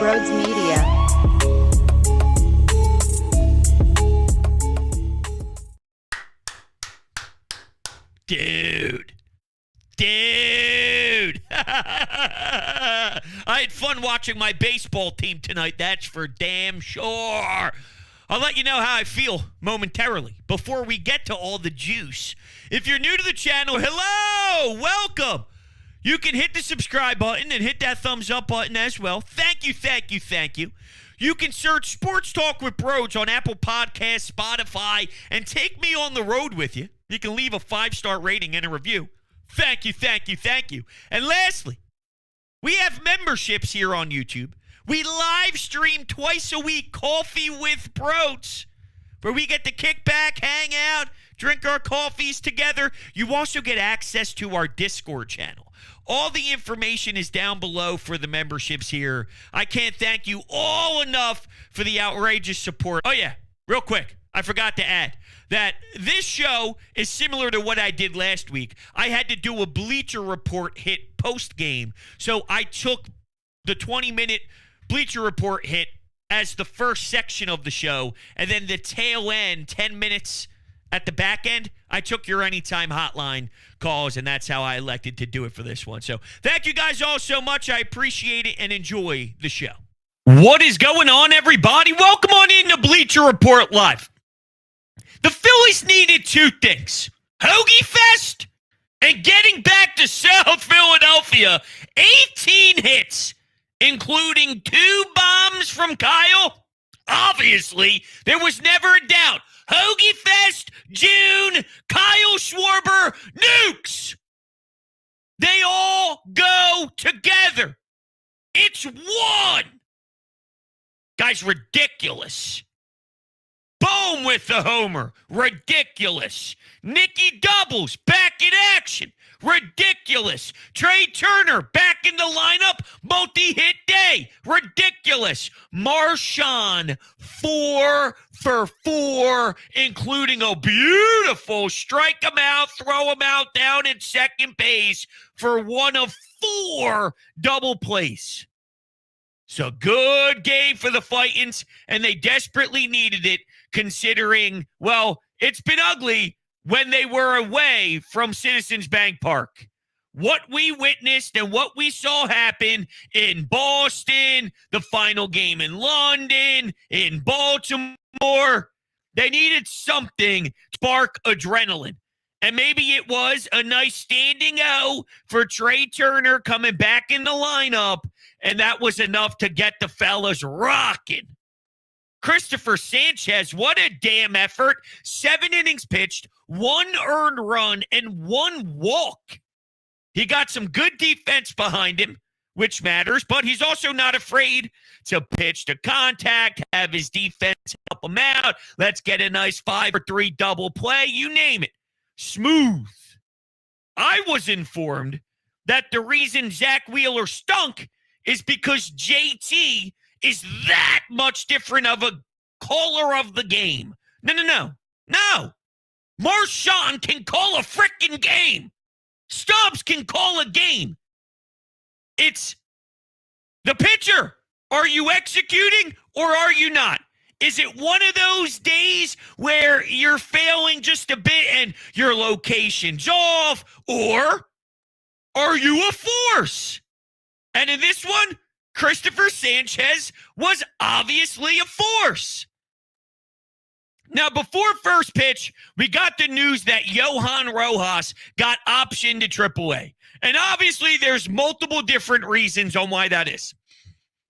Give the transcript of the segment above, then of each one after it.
Broads Media. Dude. I had fun watching my baseball team tonight, that's for damn sure. I'll let you know how I feel momentarily before we get to all the juice. If you're new to the channel, hello, welcome. You can hit the subscribe button and hit that thumbs up button as well. Thank you. You can search Sports Talk with Broads on Apple Podcasts, Spotify, and take me on the road with you. You can leave a 5-star rating and a review. Thank you. And lastly, we have memberships here on YouTube. We live stream twice a week, Coffee with Broads, where we get to kick back, hang out, drink our coffees together. You also get access to our Discord channel. All the information is down below for the memberships here. I can't thank you all enough for the outrageous support. Oh yeah, real quick, I forgot to add that this show is similar to what I did last week. I had to do a Bleacher Report hit post-game, so I took the 20-minute Bleacher Report hit as the first section of the show, and then the tail end, 10 minutes at the back end, I took your anytime hotline calls, and that's how I elected to do it for this one. So thank you guys all so much. I appreciate it and enjoy the show. What is going on, everybody? Welcome on into Bleacher Report Live. The Phillies needed two things: Hoagie Fest and getting back to South Philadelphia. 18 hits, including 2 bombs from Kyle. Obviously, there was never a doubt. Hoagie Fest, June, Kyle Schwarber, nukes. They all go together. It's one. Guys, ridiculous. Boom with the homer. Ridiculous. Nicky doubles back in action. Ridiculous. Trea Turner back in the lineup. Multi-hit day. Ridiculous. Marshawn 4 for 4, including a beautiful strike him out, throw him out down in second base for one of 4 double plays. So good game for the Fightins, and they desperately needed it, considering, well, it's been ugly when they were away from Citizens Bank Park. What we witnessed and what we saw happen in Boston, the final game in London, in Baltimore, they needed something to spark adrenaline. And maybe it was a nice standing O for Trea Turner coming back in the lineup, and that was enough to get the fellas rocking. Christopher Sanchez, what a damn effort. 7 innings pitched, 1 earned run, and 1 walk. He got some good defense behind him, which matters, but he's also not afraid to pitch to contact, have his defense help him out. Let's get a nice 5 for 3 double play, you name it. Smooth. I was informed that the reason Zach Wheeler stunk is because JT is that much different of a caller of the game. No. Marshawn can call a frickin' game. Stubbs can call a game. It's the pitcher. Are you executing or are you not? Is it one of those days where you're failing just a bit and your location's off, or are you a force? And in this one, Christopher Sanchez was obviously a force. Now, before first pitch, we got the news that Johan Rojas got optioned to AAA. And obviously, there's multiple different reasons on why that is.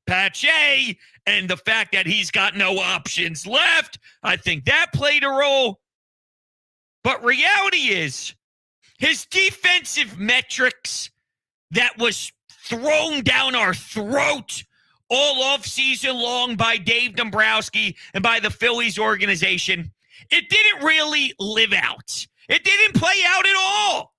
Pache and the fact that he's got no options left, I think that played a role. But reality is, his defensive metrics that was thrown down our throat all offseason long by Dave Dombrowski and by the Phillies organization, it didn't really live out. It didn't play out at all.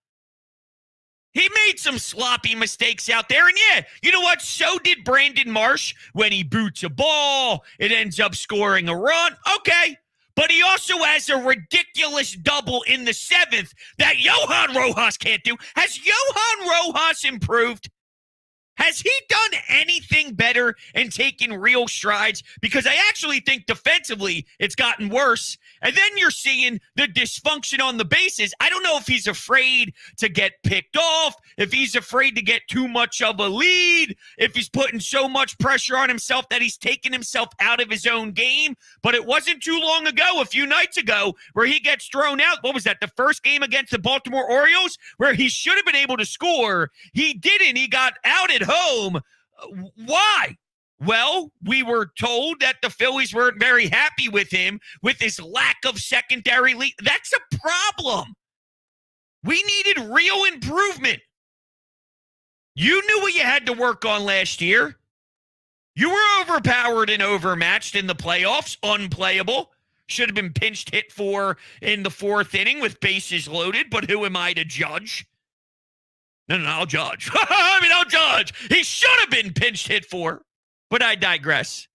He made some sloppy mistakes out there, and yeah, you know what? So did Brandon Marsh when he boots a ball. It ends up scoring a run. Okay, but he also has a ridiculous double in the 7th that Johan Rojas can't do. Has Johan Rojas improved? Has he done anything better and taken real strides? Because I actually think defensively it's gotten worse. And then you're seeing the dysfunction on the bases. I don't know if he's afraid to get picked off, if he's afraid to get too much of a lead, if he's putting so much pressure on himself that he's taking himself out of his own game. But it wasn't too long ago, a few nights ago, where he gets thrown out. What was that, the first game against the Baltimore Orioles, where he should have been able to score? He didn't. He got out at home. Why? Well, we were told that the Phillies weren't very happy with him with his lack of secondary lead. That's a problem. We needed real improvement. You knew what you had to work on last year. You were overpowered and overmatched in the playoffs, unplayable. Should have been pinched hit for in the fourth inning with bases loaded, but who am I to judge? No, I'll judge. I'll judge. He should have been pinched hit for, but I digress.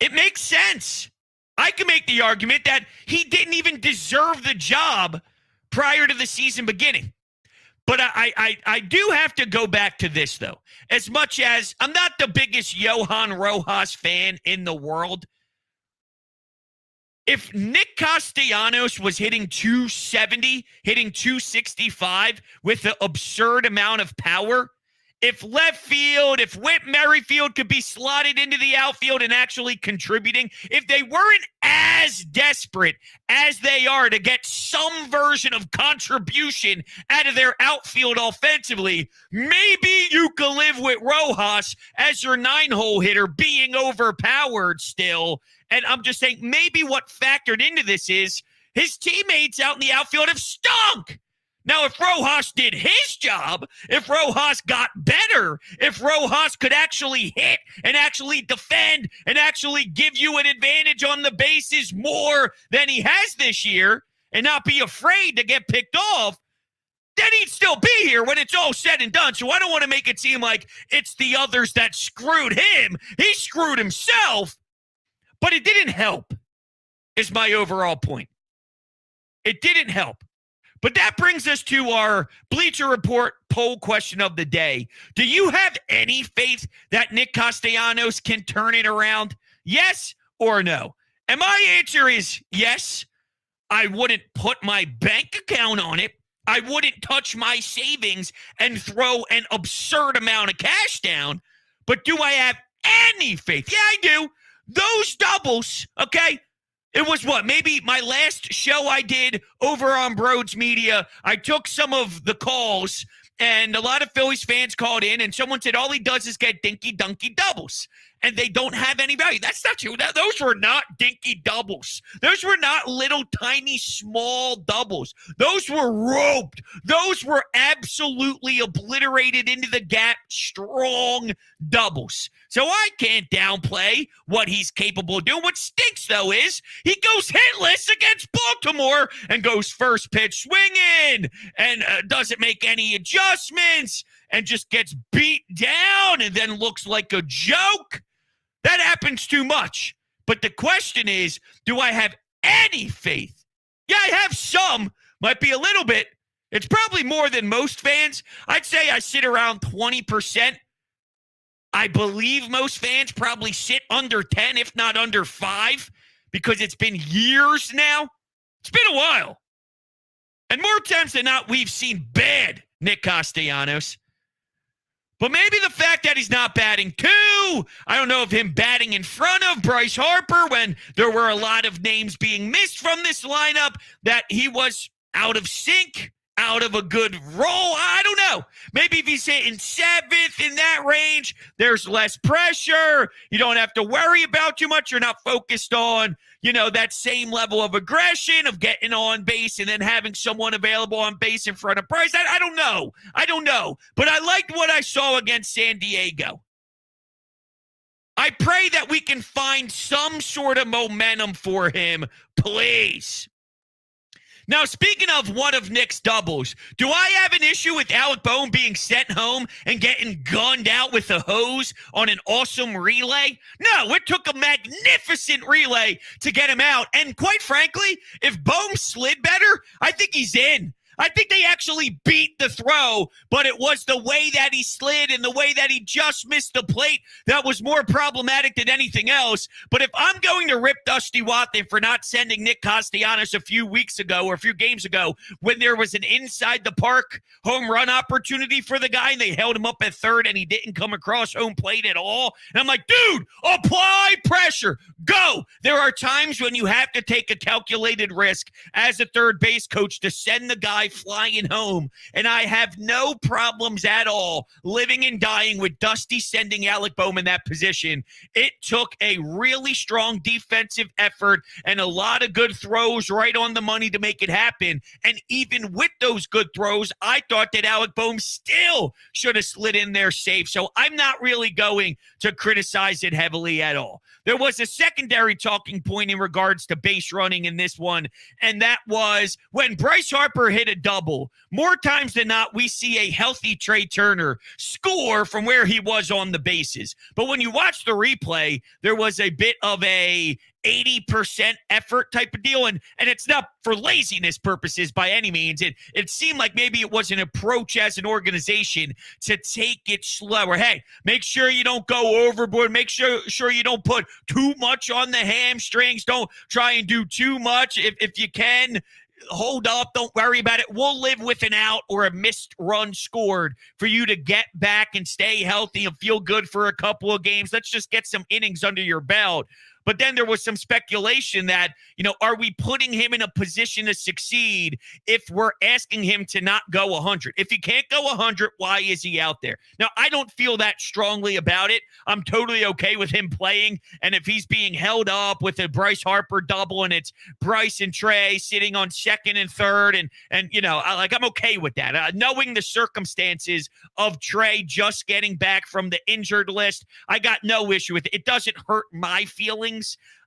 It makes sense. I can make the argument that he didn't even deserve the job prior to the season beginning. But I do have to go back to this, though. As much as I'm not the biggest Johan Rojas fan in the world, if Nick Castellanos was hitting 270, hitting 265 with an absurd amount of power, if left field, if Whit Merrifield could be slotted into the outfield and actually contributing, if they weren't as desperate as they are to get some version of contribution out of their outfield offensively, maybe you could live with Rojas as your 9-hole hitter being overpowered still. And I'm just saying maybe what factored into this is his teammates out in the outfield have stunk. Now, if Rojas did his job, if Rojas got better, if Rojas could actually hit and actually defend and actually give you an advantage on the bases more than he has this year and not be afraid to get picked off, then he'd still be here when it's all said and done. So I don't want to make it seem like it's the others that screwed him. He screwed himself, but it didn't help, is my overall point. It didn't help. But that brings us to our Bleacher Report poll question of the day. Do you have any faith that Nick Castellanos can turn it around? Yes or no? And my answer is yes. I wouldn't put my bank account on it. I wouldn't touch my savings and throw an absurd amount of cash down. But do I have any faith? Yeah, I do. Those doubles, okay? It was what? Maybe my last show I did over on Broads Media. I took some of the calls, and a lot of Phillies fans called in, and someone said all he does is get dinky-dunky doubles, and they don't have any value. That's not true. Those were not dinky doubles. Those were not little, tiny, small doubles. Those were roped. Those were absolutely obliterated into the gap, strong doubles. So I can't downplay what he's capable of doing. What stinks, though, is he goes hitless against Baltimore and goes first pitch swinging and doesn't make any adjustments and just gets beat down and then looks like a joke. That happens too much. But the question is, do I have any faith? Yeah, I have some. Might be a little bit. It's probably more than most fans. I'd say I sit around 20%. I believe most fans probably sit under 10, if not under 5, because it's been years now. It's been a while. And more times than not, we've seen bad Nick Castellanos. But maybe the fact that he's not batting 2, I don't know if him batting in front of Bryce Harper when there were a lot of names being missed from this lineup, that he was out of sync, out of a good role. I don't know. Maybe if he's hitting 7th in that range, there's less pressure. You don't have to worry about too much. You're not focused on, that same level of aggression of getting on base and then having someone available on base in front of Bryce. I don't know. But I liked what I saw against San Diego. I pray that we can find some sort of momentum for him, please. Now, speaking of one of Nick's doubles, do I have an issue with Alec Boehm being sent home and getting gunned out with a hose on an awesome relay? No, it took a magnificent relay to get him out. And quite frankly, if Boehm slid better, I think he's in. I think they actually beat the throw, but it was the way that he slid and the way that he just missed the plate that was more problematic than anything else. But if I'm going to rip Dusty Wathan for not sending Nick Castellanos a few weeks ago or a few games ago when there was an inside the park home run opportunity for the guy and they held him up at third and he didn't come across home plate at all, and I'm like, dude, apply pressure. Go. There are times when you have to take a calculated risk as a third base coach to send the guy flying home. And I have no problems at all living and dying with Dusty sending Alec Bohm in that position. It took a really strong defensive effort and a lot of good throws right on the money to make it happen. And even with those good throws, I thought that Alec Bohm still should have slid in there safe. So I'm not really going to criticize it heavily at all. There was a secondary talking point in regards to base running in this one, and that was when Bryce Harper hit a double. More times than not, we see a healthy Trea Turner score from where he was on the bases. But when you watch the replay, there was a bit of a 80% effort type of deal, and it's not for laziness purposes by any means. It seemed like maybe it was an approach as an organization to take it slower. Hey, make sure you don't go overboard. Make sure you don't put too much on the hamstrings. Don't try and do too much. If you can, hold up. Don't worry about it. We'll live with an out or a missed run scored for you to get back and stay healthy and feel good for a couple of games. Let's just get some innings under your belt. But then there was some speculation that, are we putting him in a position to succeed if we're asking him to not go 100? If he can't go 100, why is he out there? Now, I don't feel that strongly about it. I'm totally okay with him playing. And if he's being held up with a Bryce Harper double and it's Bryce and Trea sitting on second and third, and I'm okay with that. Knowing the circumstances of Trea just getting back from the injured list, I got no issue with it. It doesn't hurt my feelings.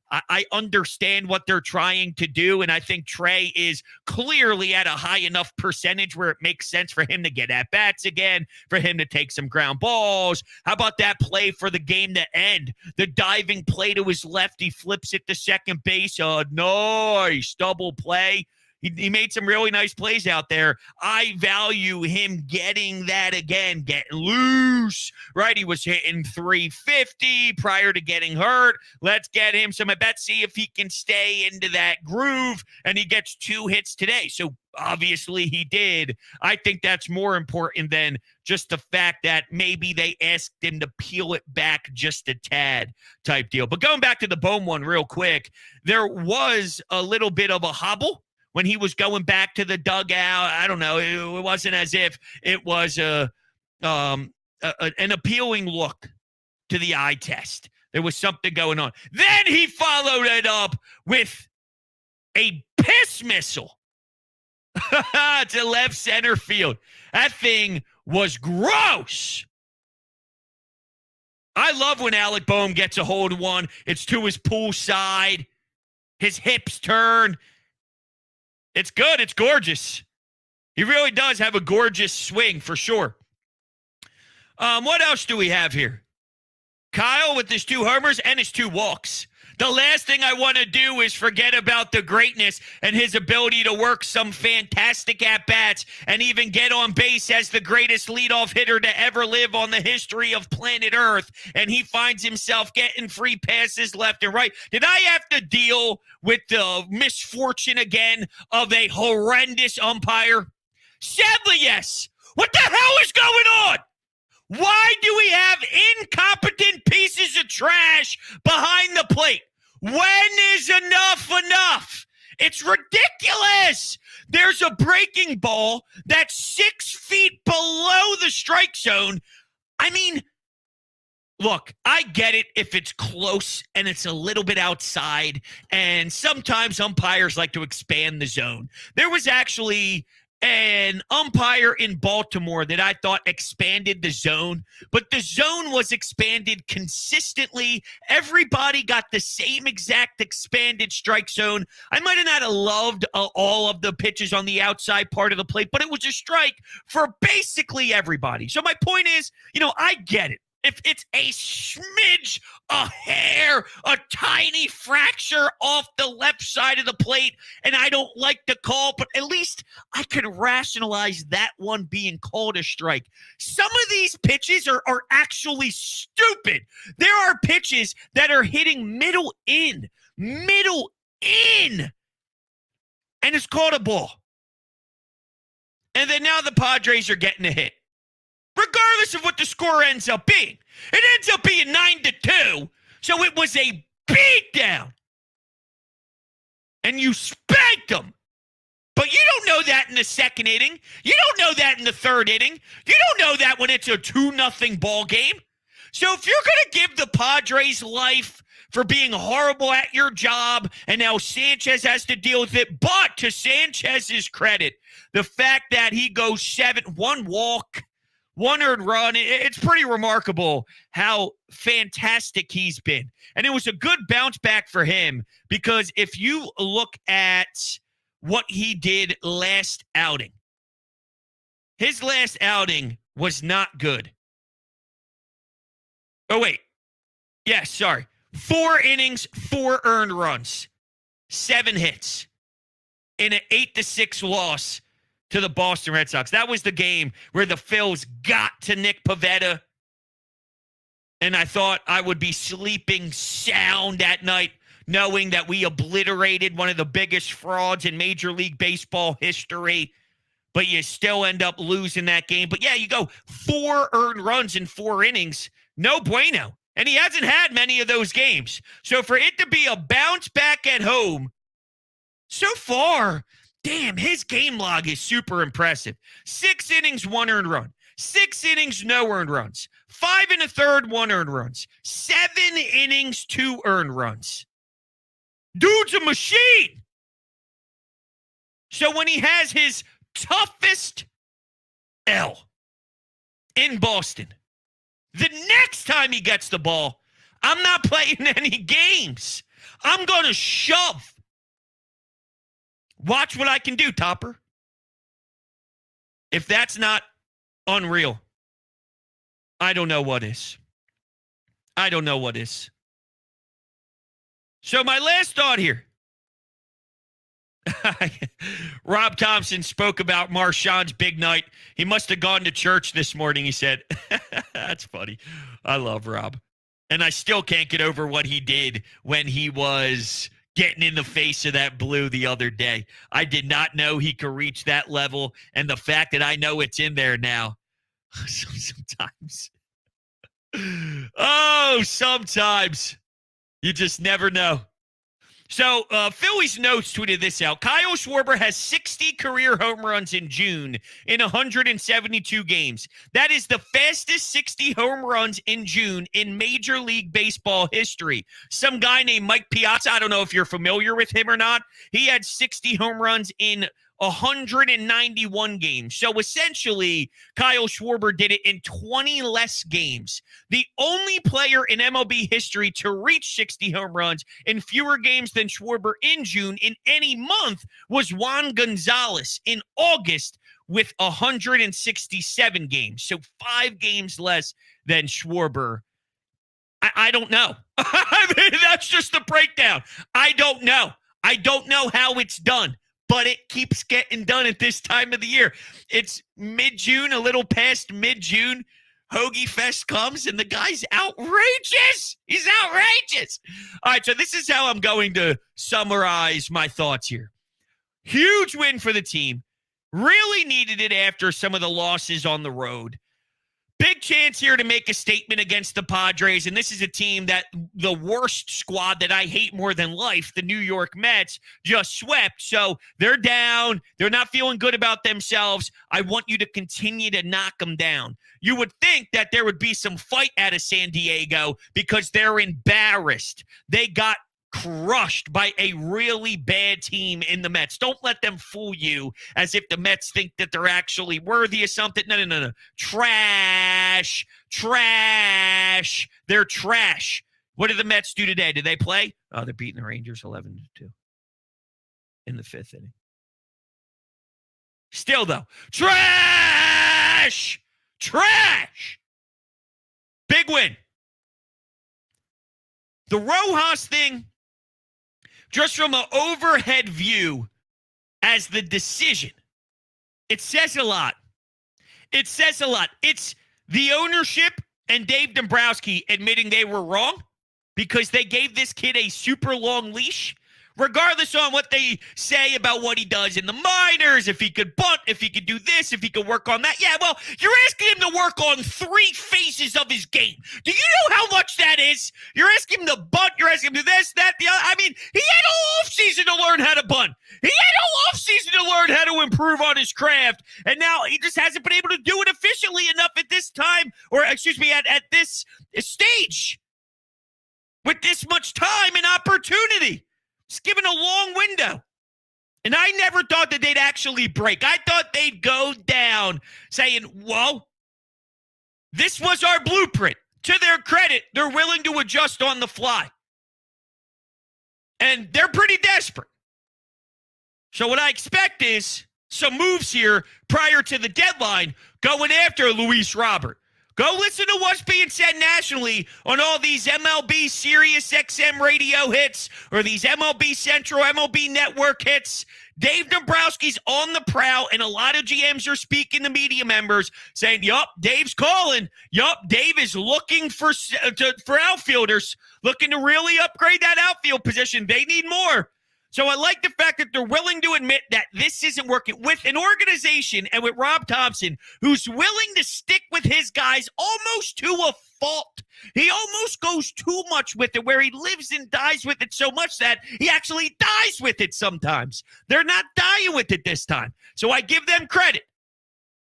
I understand what they're trying to do, and I think Trea is clearly at a high enough percentage where it makes sense for him to get at-bats again, for him to take some ground balls. How about that play for the game to end? The diving play to his left, he flips it to second base. Nice double play. He made some really nice plays out there. I value him getting that again, getting loose, right? He was hitting 350 prior to getting hurt. Let's get him some at-bats, see if he can stay into that groove, and he gets 2 hits today. So obviously he did. I think that's more important than just the fact that maybe they asked him to peel it back just a tad type deal. But going back to the Bohm one real quick, there was a little bit of a hobble when he was going back to the dugout. I don't know. It wasn't as if it was an appealing look to the eye test. There was something going on. Then he followed it up with a piss missile to left center field. That thing was gross. I love when Alec Bohm gets a hold of one. It's to his pool side. His hips turn. It's good. It's gorgeous. He really does have a gorgeous swing for sure. What else do we have here? Kyle with his 2 homers and his 2 walks. The last thing I want to do is forget about the greatness and his ability to work some fantastic at-bats and even get on base as the greatest leadoff hitter to ever live on the history of planet Earth. And he finds himself getting free passes left and right. Did I have to deal with the misfortune again of a horrendous umpire? Sadly, yes. What the hell is going on? Why do we have incompetent pieces of trash behind the plate? When is enough enough? It's ridiculous. There's a breaking ball that's 6 feet below the strike zone. I mean, look, I get it if it's close and it's a little bit outside, and sometimes umpires like to expand the zone. There was actually an umpire in Baltimore that I thought expanded the zone, but the zone was expanded consistently. Everybody got the same exact expanded strike zone. I might have not loved all of the pitches on the outside part of the plate, but it was a strike for basically everybody. So my point is, I get it. if it's a smidge, a hair, a tiny fracture off the left side of the plate, and I don't like the call, but at least I can rationalize that one being called a strike. Some of these pitches are actually stupid. There are pitches that are hitting middle in, and it's called a ball. And then now the Padres are getting a hit. Regardless of what the score ends up being. It ends up being 9-2, so it was a beatdown. And you spanked them. But you don't know that in the second inning. You don't know that in the third inning. You don't know that when it's a 2-0 ball game. So if you're going to give the Padres life for being horrible at your job, and now Sanchez has to deal with it, but to Sanchez's credit, the fact that he goes 1 walk, 1 earned run, it's pretty remarkable how fantastic he's been. And it was a good bounce back for him because if you look at what he did last outing, his last outing was not good. Oh, wait. Yes, sorry. 4 innings, 4 earned runs, 7 hits in an 8-6 loss to the Boston Red Sox. That was the game where the Phils got to Nick Pivetta, and I thought I would be sleeping sound at night knowing that we obliterated one of the biggest frauds in Major League Baseball history, but you still end up losing that game. But yeah, you go 4 earned runs in 4 innings, no bueno. And he hasn't had many of those games. So for it to be a bounce back at home, so far, damn, his game log is super impressive. 6 innings, 1 earned run. 6 innings, no earned runs. 5 1/3, 1 earned runs. 7 innings, 2 earned runs. Dude's a machine. So when he has his toughest L in Boston, the next time he gets the ball, I'm not playing any games. I'm going to shove. Watch what I can do, Topper. If that's not unreal, I don't know what is. I don't know what is. So my last thought here. Rob Thompson spoke about Marshawn's big night. He must have gone to church this morning, he said. That's funny. I love Rob. And I still can't get over what he did when he was getting in the face of that blue the other day. I did not know he could reach that level. And the fact that I know it's in there now, sometimes. Sometimes. You just never know. So, Phillies Notes tweeted this out. Kyle Schwarber has 60 career home runs in June in 172 games. That is the fastest 60 home runs in June in Major League Baseball history. Some guy named Mike Piazza, I don't know if you're familiar with him or not, he had 60 home runs in 191 games. So essentially, Kyle Schwarber did it in 20 less games. The only player in MLB history to reach 60 home runs in fewer games than Schwarber in June in any month was Juan Gonzalez in August with 167 games. So 5 games less than Schwarber. I don't know. I mean, that's just the breakdown. I don't know. I don't know how it's done. But it keeps getting done at this time of the year. It's mid-June, a little past mid-June. Hoagie Fest comes, and the guy's outrageous. He's outrageous. All right, so this is how I'm going to summarize my thoughts here. Huge win for the team. Really needed it after some of the losses on the road. Big chance here to make a statement against the Padres, and this is a team that the worst squad that I hate more than life, the New York Mets, just swept. So they're down. They're not feeling good about themselves. I want you to continue to knock them down. You would think that there would be some fight out of San Diego because they're embarrassed. They got crushed by a really bad team in the Mets. Don't let them fool you as if the Mets think that they're actually worthy of something. No. Trash. They're trash. What did the Mets do today? Did they play? Oh, they're beating the Rangers 11-2 in the 5th inning. Still, though, trash. Big win. The Rojas thing, just from an overhead view as the decision, it says a lot. It says a lot. It's the ownership and Dave Dombrowski admitting they were wrong because they gave this kid a super long leash. Regardless on what they say about what he does in the minors, if he could bunt, if he could do this, if he could work on that. Yeah, well, you're asking him to work on 3 phases of his game. Do you know how much that is? You're asking him to bunt, you're asking him to do this, that, the other. I mean, he had all offseason to learn how to bunt. He had all offseason to learn how to improve on his craft. And now he just hasn't been able to do it efficiently enough at this time, or excuse me, at this stage. With this much time and opportunity. It's given a long window. And I never thought that they'd actually break. I thought they'd go down saying, whoa, this was our blueprint. To their credit, they're willing to adjust on the fly. And they're pretty desperate. So what I expect is some moves here prior to the deadline going after Luis Robert. Go listen to what's being said nationally on all these MLB Sirius XM radio hits or these MLB Central, MLB Network hits. Dave Dombrowski's on the prowl, and a lot of GMs are speaking to media members saying, yup, Dave's calling. Yup, Dave is looking for outfielders, looking to really upgrade that outfield position. They need more. So I like the fact that they're willing to admit that this isn't working with an organization and with Rob Thompson, who's willing to stick with his guys almost to a fault. He almost goes too much with it, where he lives and dies with it so much that he actually dies with it sometimes. They're not dying with it this time. So I give them credit.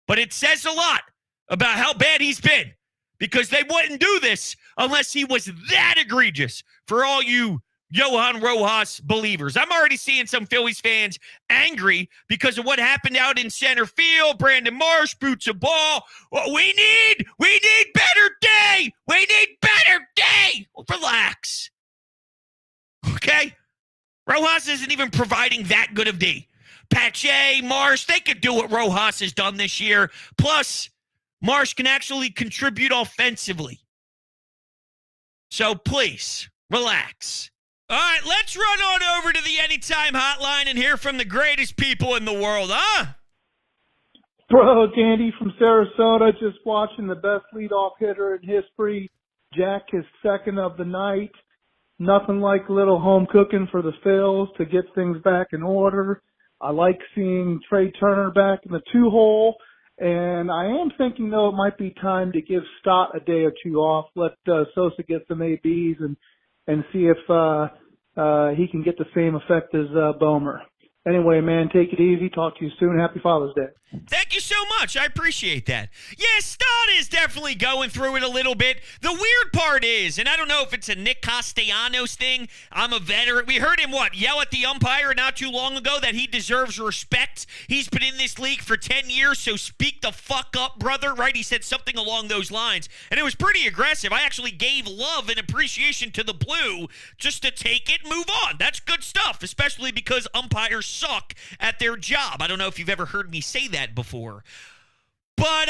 But it says a lot about how bad he's been, because they wouldn't do this unless he was that egregious. For all you Johan Rojas believers, I'm already seeing some Phillies fans angry because of what happened out in center field. Brandon Marsh boots a ball. Well, we need better day. We need better day. Well, relax. Okay? Rojas isn't even providing that good of D. Pache, Marsh, they could do what Rojas has done this year. Plus, Marsh can actually contribute offensively. So please, relax. All right, let's run on over to the Anytime Hotline and hear from the greatest people in the world, huh? Bro, it's Andy from Sarasota, just watching the best leadoff hitter in history. Jack his second of the night. Nothing like a little home cooking for the Phils to get things back in order. I like seeing Trea Turner back in the 2-hole. And I am thinking, though, it might be time to give Stott a day or 2 off. Let Sosa get some ABs and see if he can get the same effect as Bomer. Anyway, man, take it easy. Talk to you soon. Happy Father's Day. Thank you so much. I appreciate that. Yeah, Stott is definitely going through it a little bit. The weird part is, and I don't know if it's a Nick Castellanos thing. I'm a veteran. We heard him, yell at the umpire not too long ago that he deserves respect. He's been in this league for 10 years, so speak the fuck up, brother, right? He said something along those lines, and it was pretty aggressive. I actually gave love and appreciation to the blue just to take it and move on. That's good stuff, especially because umpires suck at their job. I don't know if you've ever heard me say that before. But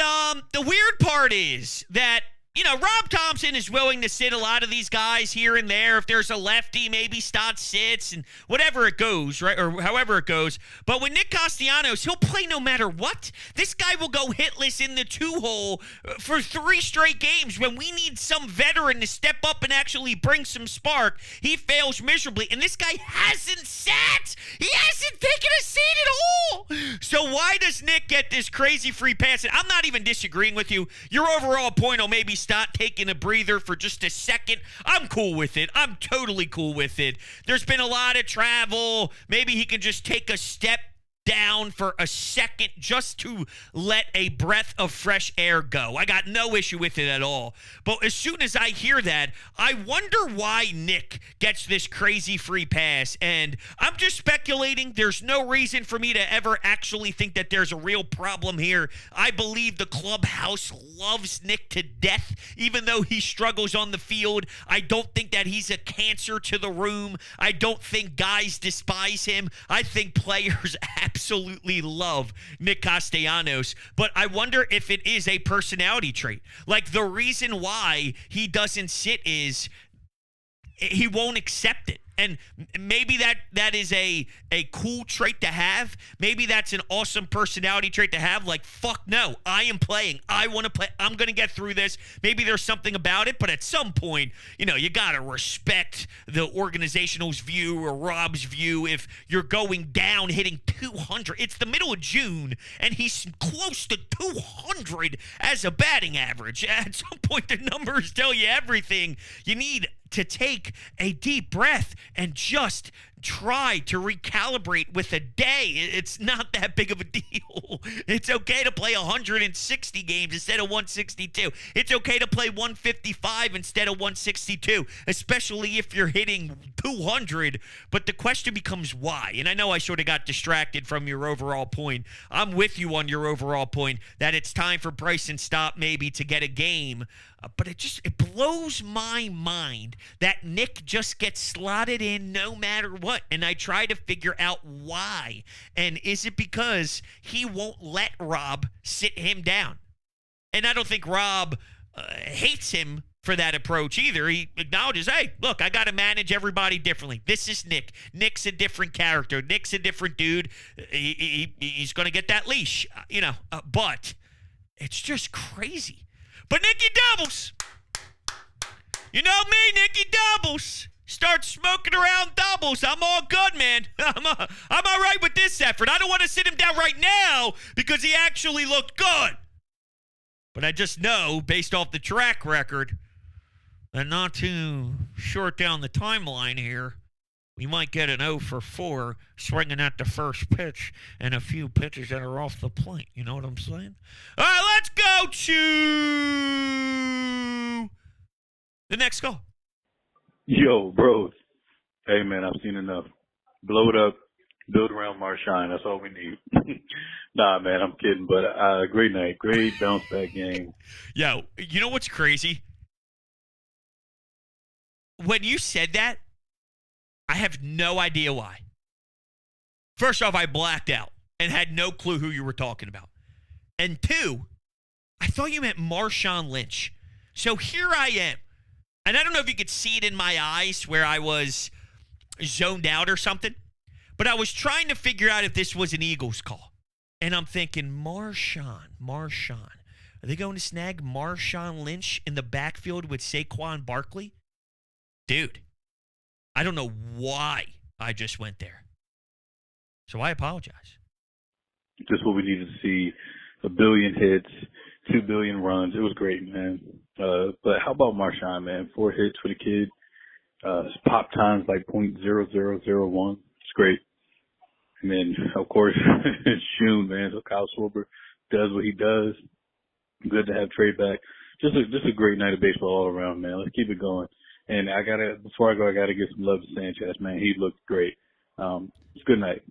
the weird part is that, Rob Thompson is willing to sit a lot of these guys here and there. If there's a lefty, maybe Stott sits and whatever it goes, right? Or however it goes. But with Nick Castellanos, he'll play no matter what. This guy will go hitless in the 2-hole for 3 straight games when we need some veteran to step up and actually bring some spark. He fails miserably. And this guy hasn't sat. He hasn't taken a seat at all. So why does Nick get this crazy free pass? And I'm not even disagreeing with you. Your overall point will maybe Stott taking a breather for just a second. I'm cool with it. I'm totally cool with it. There's been a lot of travel. Maybe he can just take a step down for a second just to let a breath of fresh air go. I got no issue with it at all. But as soon as I hear that, I wonder why Nick gets this crazy free pass. And I'm just speculating. There's no reason for me to ever actually think that there's a real problem here. I believe the clubhouse loves Nick to death, even though he struggles on the field. I don't think that he's a cancer to the room. I don't think guys despise him. I think players absolutely love Nick Castellanos, but I wonder if it is a personality trait. Like, the reason why he doesn't sit is he won't accept it. And maybe that is a cool trait to have. Maybe that's an awesome personality trait to have. Like, fuck no, I am playing. I want to play. I'm going to get through this. Maybe there's something about it, but at some point, you got to respect the organizational's view or Rob's view. If you're going down hitting 200, it's the middle of June, and he's close to 200 as a batting average. At some point, the numbers tell you everything. You need to take a deep breath and just try to recalibrate with a day. It's not that big of a deal. It's okay to play 160 games instead of 162. It's okay to play 155 instead of 162, especially if you're hitting 200. But the question becomes why. And I know I sort of got distracted from your overall point. I'm with you on your overall point that it's time for Bryson Stott maybe to get a game. But it blows my mind that Nick just gets slotted in no matter what. And I try to figure out why. And is it because he won't let Rob sit him down? And I don't think Rob hates him for that approach either. He acknowledges, hey, look, I got to manage everybody differently. This is Nick. Nick's a different character. Nick's a different dude. He's going to get that leash, but it's just crazy. But Nicky Doubles, you know me, Nicky Doubles. Start smoking around doubles. I'm all good, man. I'm all right with this effort. I don't want to sit him down right now because he actually looked good. But I just know, based off the track record, and not to short down the timeline here, we might get an 0 for 4 swinging at the first pitch and a few pitches that are off the plate. You know what I'm saying? All right, let's go to the next call. Yo, bros. Hey, man, I've seen enough. Blow it up, build around Marshawn. That's all we need. Nah, man, I'm kidding. But great night. Great bounce-back game. Yo, you know what's crazy? When you said that, I have no idea why. First off, I blacked out and had no clue who you were talking about. And two, I thought you meant Marshawn Lynch. So here I am. And I don't know if you could see it in my eyes where I was zoned out or something, but I was trying to figure out if this was an Eagles call. And I'm thinking, Marshawn. Are they going to snag Marshawn Lynch in the backfield with Saquon Barkley? Dude. I don't know why I just went there. So I apologize. Just what we needed to see. 1 billion hits, 2 billion runs. It was great, man. But how about Marshawn, man? 4 hits for the kid. His pop time's like .0001. It's great. And then, of course, Shun, man. So Kyle Schwarber does what he does. Good to have Trea back. Just a great night of baseball all around, man. Let's keep it going. And before I go, I gotta give some love to Sanchez, man. He looked great. It's a good night.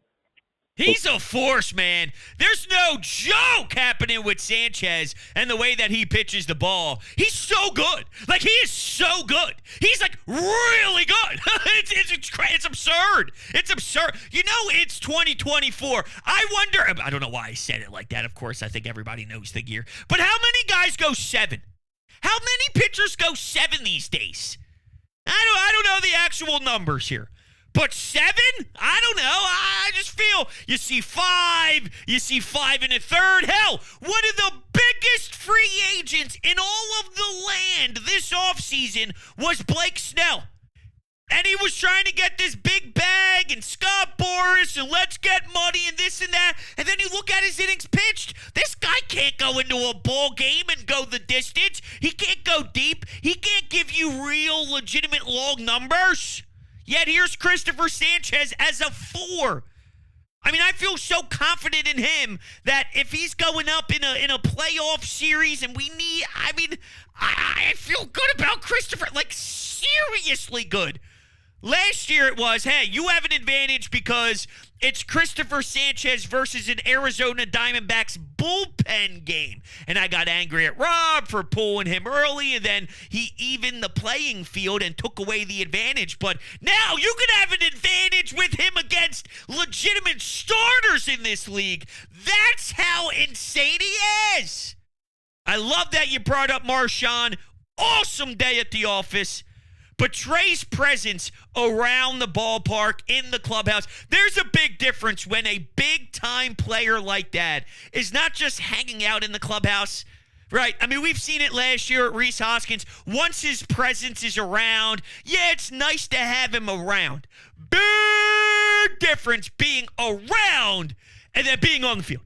He's a force, man. There's no joke happening with Sanchez and the way that he pitches the ball. He's so good. Like, he is so good. He's, like, really good. It's absurd. It's absurd. You know, it's 2024. I wonder, I don't know why I said it like that. Of course, I think everybody knows the gear. But how many guys go 7? How many pitchers go 7 these days? I don't know the actual numbers here. But 7? I don't know. I just feel you see 5, you see 5 and a third. Hell, one of the biggest free agents in all of the land this offseason was Blake Snell. And he was trying to get this big bag and Scott Boras and let's get money and this and that. And then you look at his innings pitched. This guy can't go into a ball game and go the distance. He can't go deep. He can't give you real, legitimate long numbers. Yet here's Christopher Sanchez as a 4. I mean, I feel so confident in him that if he's going up in a playoff series and we need, I feel good about Christopher. Like, seriously good. Last year it was, hey, you have an advantage because it's Christopher Sanchez versus an Arizona Diamondbacks bullpen game. And I got angry at Rob for pulling him early, and then he evened the playing field and took away the advantage. But now you can have an advantage with him against legitimate starters in this league. That's how insane he is. I love that you brought up Marshawn. Awesome day at the office. But Trea's presence around the ballpark, in the clubhouse, there's a big difference when a big-time player like that is not just hanging out in the clubhouse, right? I mean, we've seen it last year at Rhys Hoskins. Once his presence is around, yeah, it's nice to have him around. Big difference being around and then being on the field.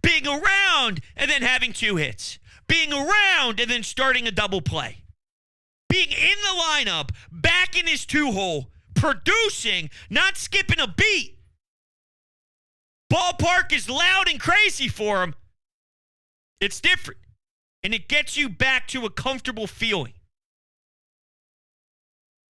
Being around and then having 2 hits. Being around and then starting a double play. Being in the lineup, back in his 2-hole, producing, not skipping a beat. Ballpark is loud and crazy for him. It's different. And it gets you back to a comfortable feeling.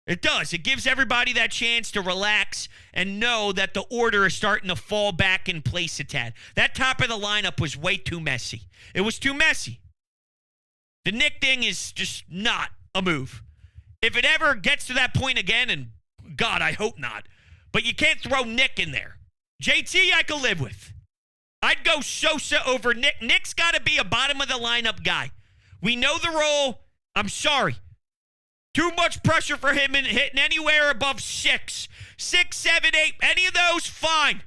It does. It gives everybody that chance to relax and know that the order is starting to fall back in place a tad. That top of the lineup was way too messy. It was too messy. The Nick thing is just not a move. If it ever gets to that point again, and God, I hope not, but you can't throw Nick in there. JT, I could live with. I'd go Sosa over Nick. Nick's got to be a bottom of the lineup guy. We know the role. I'm sorry. Too much pressure for him in hitting anywhere above 6, 7, 8. Any of those, fine.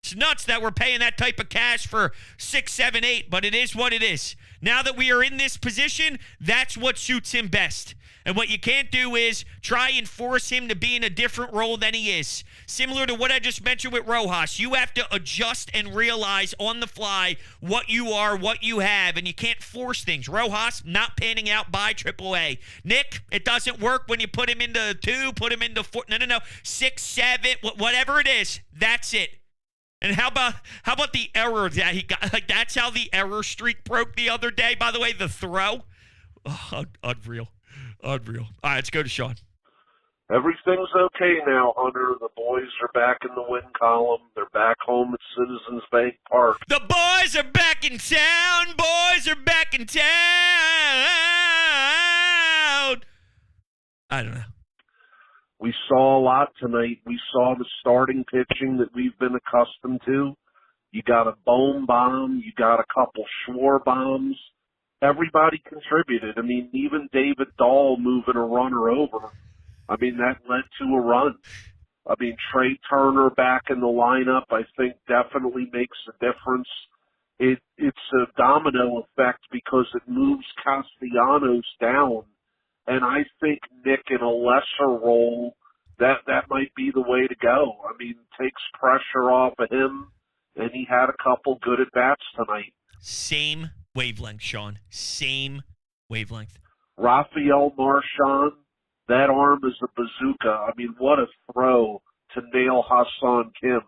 It's nuts that we're paying that type of cash for 6, 7, 8, but it is what it is. Now that we are in this position, that's what suits him best. And what you can't do is try and force him to be in a different role than he is. Similar to what I just mentioned with Rojas, you have to adjust and realize on the fly what you are, what you have, and you can't force things. Rojas, not panning out by AAA. Nick, it doesn't work when you put him into 2, put him into 4, no, 6, 7, whatever it is, that's it. And how about the error that he got? Like, that's how the error streak broke the other day. By the way, the throw. Oh, unreal. All right, let's go to Sean. Everything's okay now, Hunter. The boys are back in the win column. They're back home at Citizens Bank Park. The boys are back in town. Boys are back in town. I don't know. We saw a lot tonight. We saw the starting pitching that we've been accustomed to. You got a Bohm bomb. You got a couple Schwarber bombs. Everybody contributed. I mean, even David Dahl moving a runner over. I mean, that led to a run. I mean, Trea Turner back in the lineup, I think definitely makes a difference. It's a domino effect because it moves Castellanos down. And I think Nick in a lesser role, that might be the way to go. I mean, takes pressure off of him, and he had a couple good at-bats tonight. Same wavelength, Sean. Same wavelength. Rafael Marchand, that arm is a bazooka. I mean, what a throw to nail Hassan Kim.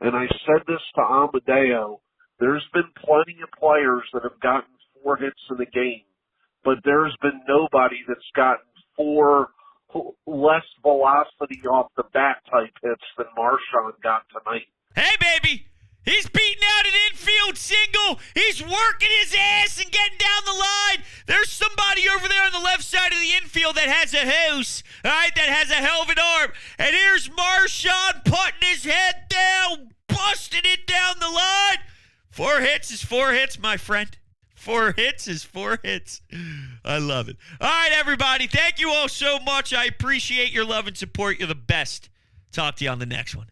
And I said this to Amadeo, there's been plenty of players that have gotten 4 hits in a game, but there's been nobody that's gotten 4 less velocity off the bat type hits than Marchand got tonight. Hey, baby! He's beating out an infield single. He's working his ass and getting down the line. There's somebody over there on the left side of the infield that has a house, all right, that has a hell of an arm. And here's Marchand putting his head down, busting it down the line. 4 hits is 4 hits, my friend. 4 hits is 4 hits. I love it. All right, everybody. Thank you all so much. I appreciate your love and support. You're the best. Talk to you on the next one.